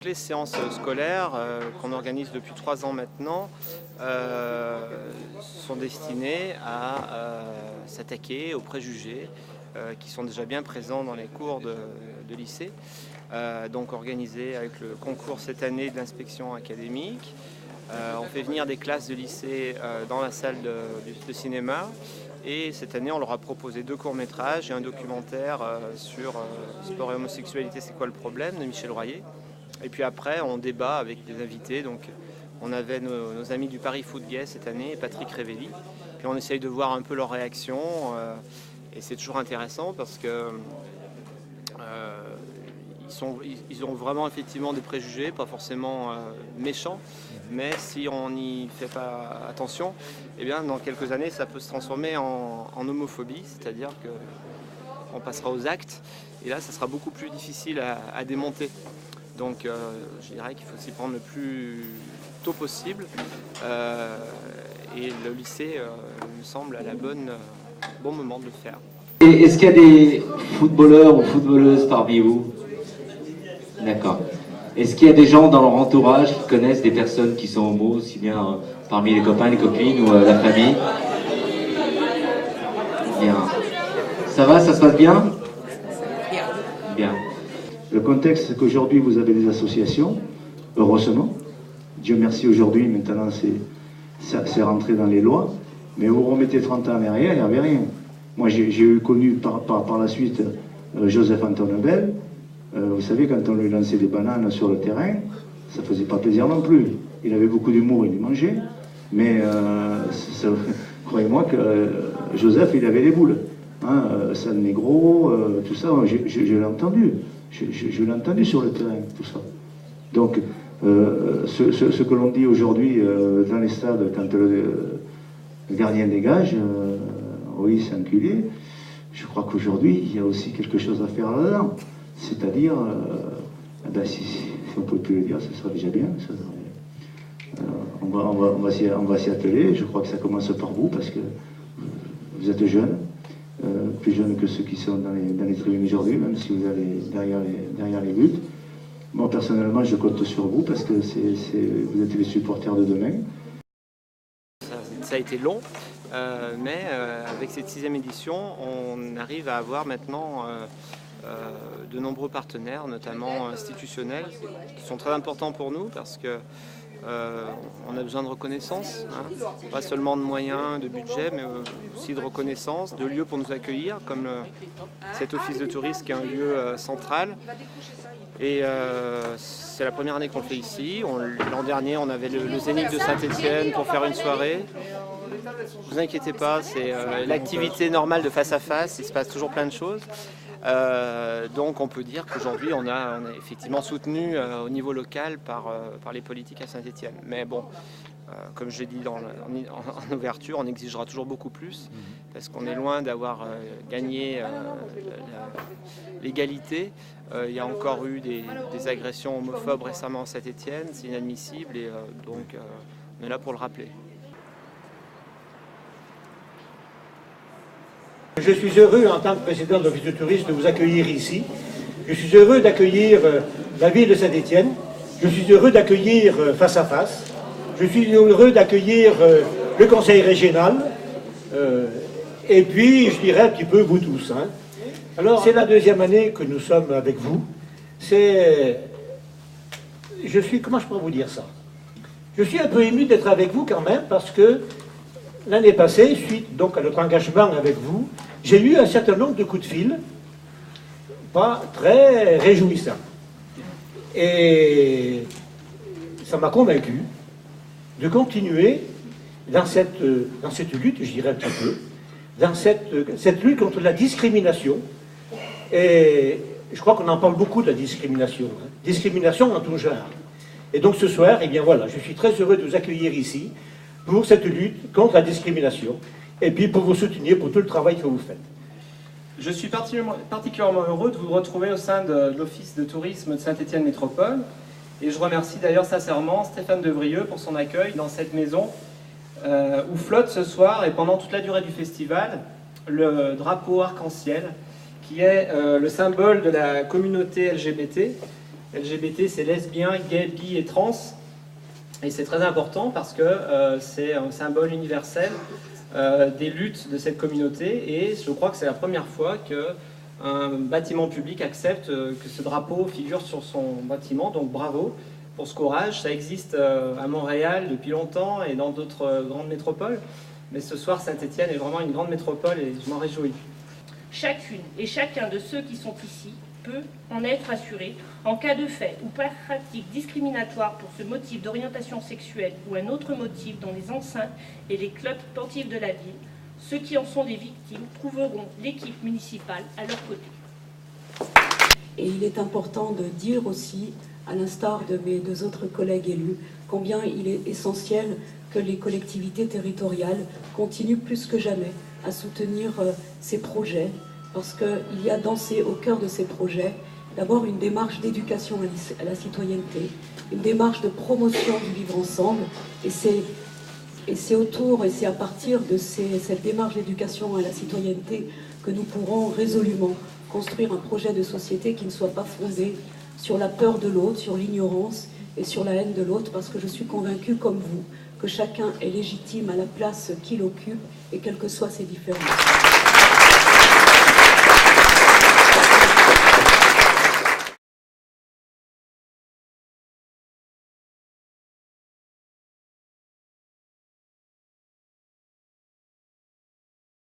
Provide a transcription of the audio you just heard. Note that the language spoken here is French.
Les séances scolaires qu'on organise depuis 3 ans maintenant sont destinées à s'attaquer aux préjugés qui sont déjà bien présents dans les cours de lycée. Donc organisé avec le concours cette année de l'inspection académique. On fait venir des classes de lycée dans la salle de cinéma. Et cette année, on leur a proposé 2 courts-métrages et un documentaire sur sport et homosexualité, c'est quoi le problème, de Michel Royer. Et puis après, on débat avec des invités. Donc, on avait nos amis du Paris Foot Gay cette année, Patrick Révelli. Puis on essaye de voir un peu leurs réactions. Et c'est toujours intéressant parce que ils ont vraiment effectivement des préjugés, pas forcément méchants. Mais si on n'y fait pas attention, eh bien, dans quelques années, ça peut se transformer en homophobie. C'est-à-dire qu'on passera aux actes. Et là, ça sera beaucoup plus difficile à démonter. Donc je dirais qu'il faut s'y prendre le plus tôt possible et le lycée me semble à bon moment de le faire. Et est-ce qu'il y a des footballeurs ou footballeuses parmi vous? D'accord. Est-ce qu'il y a des gens dans leur entourage qui connaissent des personnes qui sont homos, aussi bien parmi les copains, les copines ou la famille? Bien. Ça va, ça se passe bien? Bien. Le contexte, c'est qu'aujourd'hui, vous avez des associations, heureusement. Dieu merci, aujourd'hui, maintenant, c'est rentré dans les lois. Mais vous remettez 30 ans en arrière, il n'y avait rien. Moi, j'ai connu par la suite Joseph Antoine Bell. Vous savez, quand on lui lançait des bananes sur le terrain, ça ne faisait pas plaisir non plus. Il avait beaucoup d'humour, il les mangeait. Mais croyez-moi que Joseph, il avait les boules. Hein, San Negro, tout ça, je l'ai entendu. Je l'ai entendu sur le terrain, tout ça. Donc, ce que l'on dit aujourd'hui dans les stades, quand le gardien dégage, oui, c'est enculé, je crois qu'aujourd'hui, il y a aussi quelque chose à faire là-dedans. C'est-à-dire, ben, si on ne peut plus le dire, ce sera déjà bien. On va s'y atteler. Je crois que ça commence par vous, parce que vous êtes jeunes. Plus jeunes que ceux qui sont dans les tribunes aujourd'hui, même si vous allez derrière les buts. Moi, personnellement, je compte sur vous parce que vous êtes les supporters de demain. Ça a été long, mais avec cette 6e édition, on arrive à avoir maintenant de nombreux partenaires, notamment institutionnels, qui sont très importants pour nous parce que on a besoin de reconnaissance, hein. Pas seulement de moyens, de budget, mais aussi de reconnaissance, de lieux pour nous accueillir, comme cet office de tourisme qui est un lieu central. Et c'est la première année qu'on le fait ici. L'an dernier, on avait le Zénith de Saint-Étienne pour faire une soirée. Ne vous inquiétez pas, c'est l'activité normale de face à face, il se passe toujours plein de choses. Donc on peut dire qu'aujourd'hui on est effectivement soutenu au niveau local par les politiques à Saint-Étienne. Mais bon, comme je l'ai dit en ouverture, on exigera toujours beaucoup plus parce qu'on est loin d'avoir gagné l'égalité. Il y a encore eu des agressions homophobes récemment à Saint-Étienne, c'est inadmissible et donc on est là pour le rappeler. Je suis heureux, en tant que président de l'Office de tourisme, de vous accueillir ici. Je suis heureux d'accueillir la ville de Saint-Étienne. Je suis heureux d'accueillir Face à Face. Je suis heureux d'accueillir le conseil régional. Et puis, je dirais un petit peu vous tous. Hein. Alors, c'est la 2e année que nous sommes avec vous. Comment je pourrais vous dire ça? Je suis un peu ému d'être avec vous quand même, parce que l'année passée, suite donc à notre engagement avec vous, j'ai eu un certain nombre de coups de fil, pas très réjouissants. Et ça m'a convaincu de continuer dans cette lutte, je dirais un petit peu, dans cette lutte contre la discrimination. Et je crois qu'on en parle beaucoup de la discrimination, hein. Discrimination en tout genre. Et donc ce soir, eh bien voilà, je suis très heureux de vous accueillir ici pour cette lutte contre la discrimination et puis pour vous soutenir pour tout le travail que vous faites. Je suis particulièrement heureux de vous retrouver au sein de l'Office de tourisme de Saint-Étienne Métropole et je remercie d'ailleurs sincèrement Stéphane Devrieux pour son accueil dans cette maison où flotte ce soir et pendant toute la durée du festival le drapeau arc-en-ciel qui est le symbole de la communauté LGBT LGBT, c'est lesbien, gay, bi et trans. Et c'est très important parce que c'est un symbole universel des luttes de cette communauté. Et je crois que c'est la première fois qu'un bâtiment public accepte que ce drapeau figure sur son bâtiment. Donc bravo pour ce courage. Ça existe à Montréal depuis longtemps et dans d'autres grandes métropoles. Mais ce soir, Saint-Étienne est vraiment une grande métropole et je m'en réjouis. Chacune et chacun de ceux qui sont ici peut en être assuré en cas de fait ou pratique discriminatoire pour ce motif d'orientation sexuelle ou un autre motif dans les enceintes et les clubs sportifs de la ville. Ceux qui en sont des victimes trouveront l'équipe municipale à leur côté. Et il est important de dire aussi, à l'instar de mes deux autres collègues élus, combien il est essentiel que les collectivités territoriales continuent plus que jamais à soutenir ces projets, parce qu'il y a au cœur de ces projets, d'abord une démarche d'éducation à la citoyenneté, une démarche de promotion du vivre ensemble, et c'est autour, et c'est à partir de cette démarche d'éducation à la citoyenneté que nous pourrons résolument construire un projet de société qui ne soit pas fondé sur la peur de l'autre, sur l'ignorance et sur la haine de l'autre, parce que je suis convaincue, comme vous, que chacun est légitime à la place qu'il occupe, et quelles que soient ses différences.